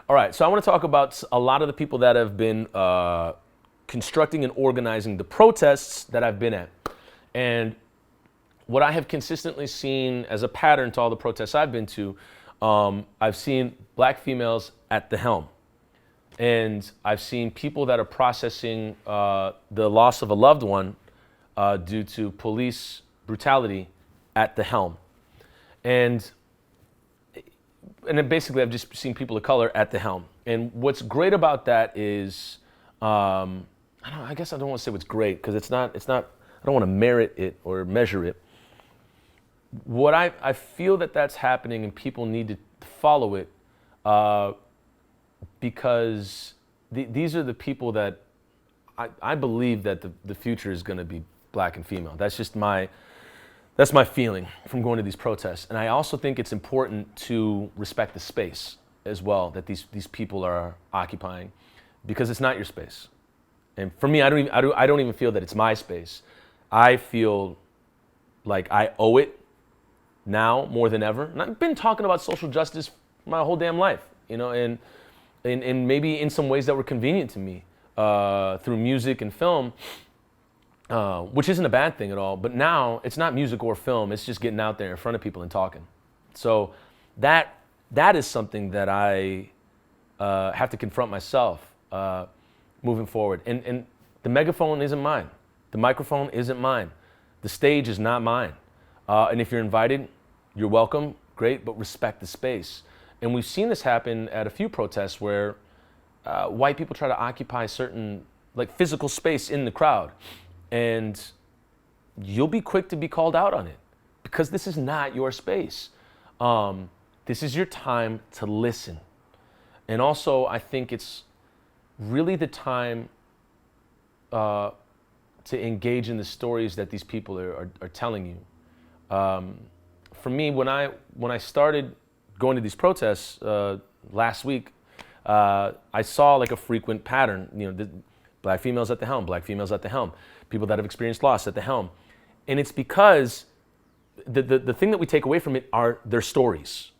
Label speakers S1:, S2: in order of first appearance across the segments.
S1: All right, so I want to talk about a lot of the people that have been constructing and organizing the protests that I've been at. And what I have consistently seen as a pattern to all the protests I've been to, I've seen black females at the helm. And I've seen people that are processing the loss of a loved one due to police brutality at the helm. And then basically I've just seen people of color at the helm. And what's great about that is, I guess I don't want to say what's great because it's not, I don't want to merit it or measure it. What I feel that's happening and people need to follow it because these are the people that I believe that the future is going to be black and female. That's my feeling from going to these protests. And I also think it's important to respect the space as well that these people are occupying because it's not your space. And for me, I don't even feel that it's my space. I feel like I owe it now more than ever. And I've been talking about social justice my whole damn life, and maybe in some ways that were convenient to me through music and film, which isn't a bad thing at all. But now it's not music or film. It's just getting out there in front of people and talking. So that is something that I have to confront myself moving forward. And the megaphone isn't mine. The microphone isn't mine. The stage is not mine. And if you're invited, you're welcome, great, but respect the space. And we've seen this happen at a few protests where white people try to occupy certain physical space in the crowd. And you'll be quick to be called out on it because this is not your space. This is your time to listen. And also, I think it's really the time to engage in the stories that these people are telling you. For me, when I started going to these protests last week, I saw a frequent pattern. The black females at the helm, black females at the helm, people that have experienced loss at the helm, and it's because the thing that we take away from it are their stories,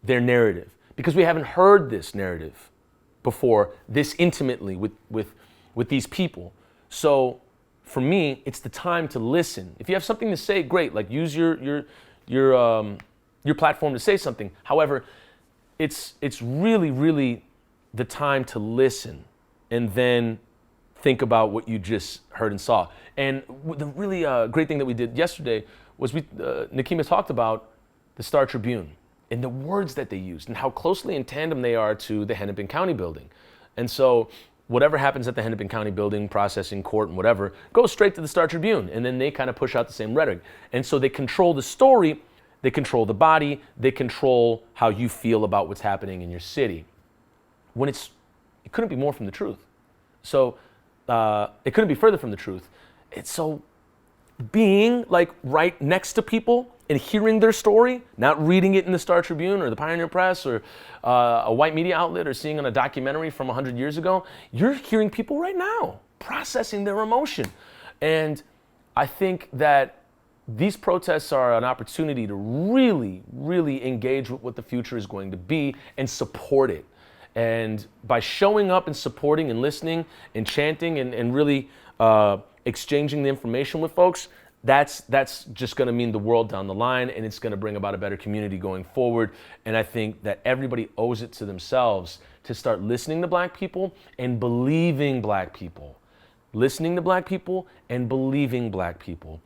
S1: their narrative, because we haven't heard this narrative before this intimately with these people. So for me, it's the time to listen. If you have something to say, great. Use your platform to say something. However, it's really, really the time to listen and then think about what you just heard and saw. And the really great thing that we did yesterday was Nikema talked about the Star Tribune and the words that they used and how closely in tandem they are to the Hennepin County building. And so whatever happens at the Hennepin County building, processing, court, and whatever, goes straight to the Star Tribune. And then they kind of push out the same rhetoric. And so they control the story, they control the body, they control how you feel about what's happening in your city. When it couldn't be more from the truth. So it couldn't be further from the truth. It's so being right next to people and hearing their story, not reading it in the Star Tribune or the Pioneer Press or a white media outlet or seeing on a documentary from 100 years ago, you're hearing people right now processing their emotion. And I think that these protests are an opportunity to really, really engage with what the future is going to be and support it. And by showing up and supporting and listening and chanting and really exchanging the information with folks, that's just going to mean the world down the line, and it's going to bring about a better community going forward. And I think that everybody owes it to themselves to start listening to black people and believing black people. Listening to black people and believing black people.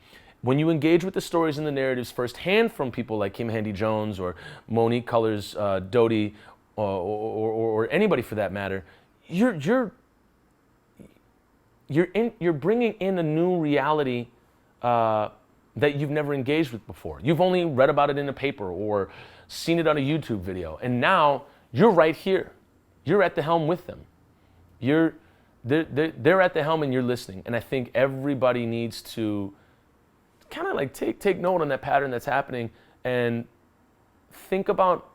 S1: When you engage with the stories and the narratives firsthand from people like Kim Handy Jones or Monique Colors Doty or anybody for that matter, you're bringing in a new reality that you've never engaged with before. You've only read about it in a paper or seen it on a YouTube video, and now you're right here. You're at the helm with them. They're at the helm and you're listening. And I think everybody needs to kind of take note on that pattern that's happening and think about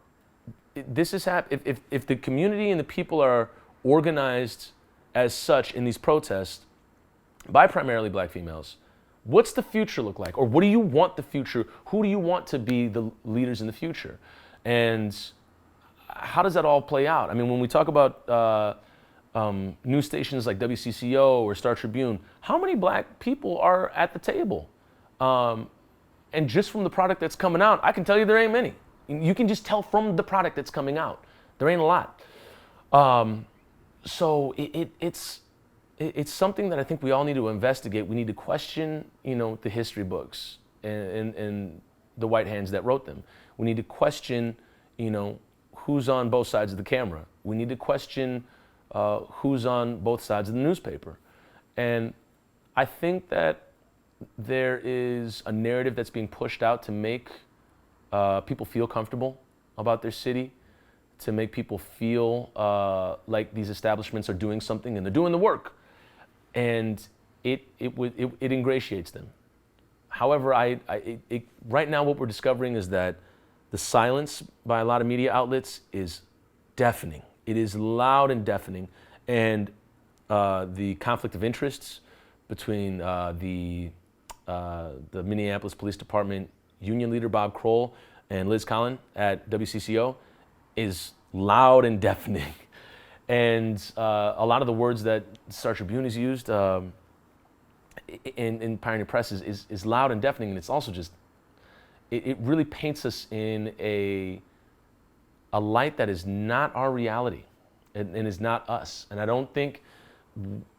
S1: this is if the community and the people are organized as such in these protests by primarily black females, what's the future look like? Or what do you want the future? Who do you want to be the leaders in the future? And how does that all play out? I mean, when we talk about news stations like WCCO or Star Tribune, how many black people are at the table? And just from the product that's coming out, I can tell you there ain't many. You can just tell from the product that's coming out. There ain't a lot. So it's something that I think we all need to investigate. We need to question, the history books and the white hands that wrote them. We need to question, who's on both sides of the camera. We need to question who's on both sides of the newspaper. And I think that there is a narrative that's being pushed out to make people feel comfortable about their city, to make people feel like these establishments are doing something and they're doing the work. And it ingratiates them. However, right now what we're discovering is that the silence by a lot of media outlets is deafening. It is loud and deafening. And the conflict of interests between the Minneapolis Police Department union leader Bob Kroll and Liz Collin at WCCO is loud and deafening. And a lot of the words that Star Tribune has used in Pioneer Press is loud and deafening, and it's also just, it really paints us in a light that is not our reality and is not us. And I don't think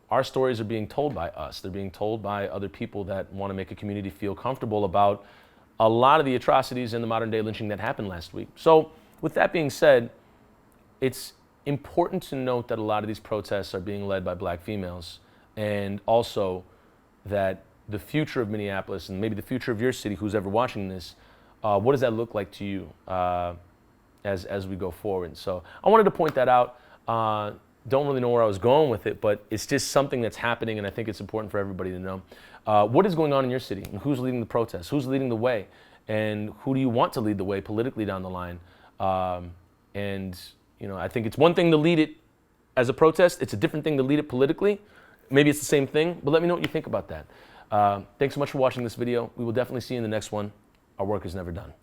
S1: our stories are being told by us. They're being told by other people that want to make a community feel comfortable about a lot of the atrocities and the modern day lynching that happened last week. So with that being said, it's important to note that a lot of these protests are being led by black females, and also that the future of Minneapolis and maybe the future of your city, who's ever watching this, what does that look like to you as we go forward? So I wanted to point that out. Don't really know where I was going with it, but it's just something that's happening, and I think it's important for everybody to know. What is going on in your city? And who's leading the protests? Who's leading the way? And who do you want to lead the way politically down the line? I think it's one thing to lead it as a protest. It's a different thing to lead it politically. Maybe it's the same thing, but let me know what you think about that. Thanks so much for watching this video. We will definitely see you in the next one. Our work is never done.